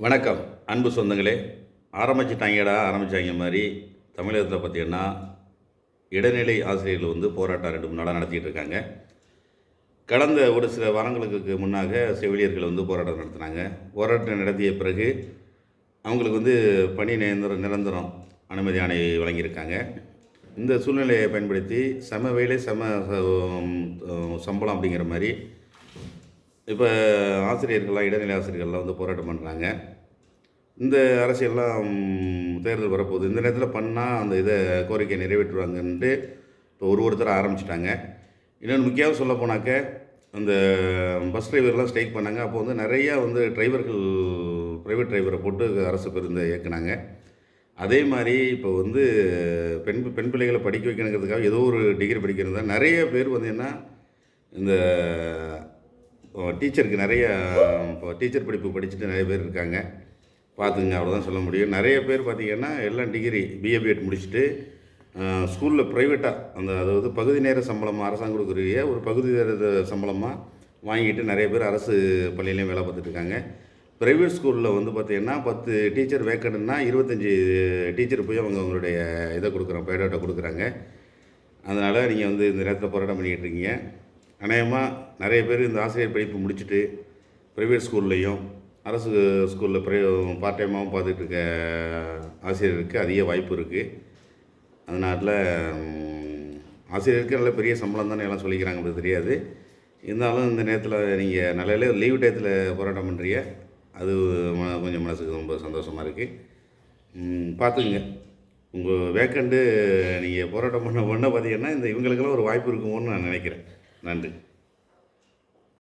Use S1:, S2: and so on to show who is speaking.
S1: வணக்கம் அன்பு சொந்தங்களே. ஆரம்பித்தாங்க மாதிரி தமிழகத்தில் பார்த்திங்கன்னா இடைநிலை ஆசிரியர்கள் போராட்டம் 2 3 நாளாக நடத்திட்டு இருக்காங்க. கடந்த ஒரு சில வாரங்களுக்கு முன்னாக செவிலியர்கள் போராட்டம் நடத்தினாங்க. போராட்டம் நடத்திய பிறகு அவங்களுக்கு பணி நிரந்தரம் அனுமதி ஆணை வழங்கியிருக்காங்க. இந்த சூழ்நிலையை பயன்படுத்தி சம வேலை சம்பளம் அப்படிங்கிற மாதிரி இப்போ ஆசிரியர்கள்லாம் இடைநிலை ஆசிரியர்கள்லாம் போராட்டம் பண்ணுறாங்க. இந்த அரசியல்லாம் தேர்தல் வரப்போகுது, இந்த நேரத்தில் பண்ணால் அந்த கோரிக்கை நிறைவேற்றுவாங்கன்ட்டு இப்போ ஒருத்தர் ஆரம்பிச்சிட்டாங்க. இன்னொன்று முக்கியமாக சொல்ல போனாக்க, அந்த பஸ் டிரைவர்லாம் ஸ்ட்ரைக் பண்ணாங்க. அப்போ நிறையா டிரைவர்கள் ப்ரைவேட் டிரைவரை போட்டு அரசு பேருந்து இயக்குனாங்க. அதே மாதிரி இப்போ பெண் பிள்ளைகளை படிக்க வைக்கணுங்கிறதுக்காக ஏதோ ஒரு டிகிரி படிக்கிறது தான் நிறைய பேர் என்ன இந்த டீச்சருக்கு நிறைய இப்போ டீச்சர் படிப்பு படிச்சுட்டு நிறைய பேர் இருக்காங்க. பார்த்துங்க, அவ்வளோதான் சொல்ல முடியும். நிறைய பேர் பார்த்திங்கன்னா எல்லாம் டிகிரி பிஏ பிஎட் முடிச்சுட்டு ஸ்கூலில் ப்ரைவேட்டாக அதாவது பகுதி நேர சம்பளமாக அரசாங்கம் கொடுக்குற ஒரு பகுதி நேர சம்பளமாக வாங்கிட்டு நிறைய பேர் அரசு பள்ளியிலையும் வேலை பார்த்துட்ருக்காங்க. ப்ரைவேட் ஸ்கூலில் பார்த்திங்கன்னா 10 டீச்சர் வேக்கண்ட்னா 25 டீச்சர் போய் அவங்களுடைய இதை கொடுக்குறாங்க, பயோடாட்டா கொடுக்குறாங்க. அதனால் நீங்கள் இந்த நேரத்தில் போராட்டம் பண்ணிக்கிட்டு இருக்கீங்க. அநேகமாக நிறைய பேர் இந்த ஆசிரியர் படிப்பு முடிச்சுட்டு ப்ரைவேட் ஸ்கூல்லையும் அரசு ஸ்கூலில் பார்ட் டைமாகவும் பார்த்துட்டு இருக்க ஆசிரியருக்கு அதிக வாய்ப்பு இருக்குது. அதனால் ஆசிரியருக்கு நல்ல பெரிய சம்பளம் தானே எல்லாம் சொல்லிக்கிறாங்க, அப்படி தெரியாது. இருந்தாலும் இந்த நேரத்தில் நீங்கள் நல்ல லீவ் டயத்தில் போராட்டம் பண்ணுறீங்க, அது கொஞ்சம் மனசுக்கு ரொம்ப சந்தோஷமாக இருக்குது. பார்த்துக்குங்க, உங்கள் வேக்கண்ட்டு நீங்கள் போராட்டம் பண்ண பார்த்தீங்கன்னா இவங்களுக்கெல்லாம் ஒரு வாய்ப்பு இருக்குமோன்னு நான் நினைக்கிறேன். நன்றி.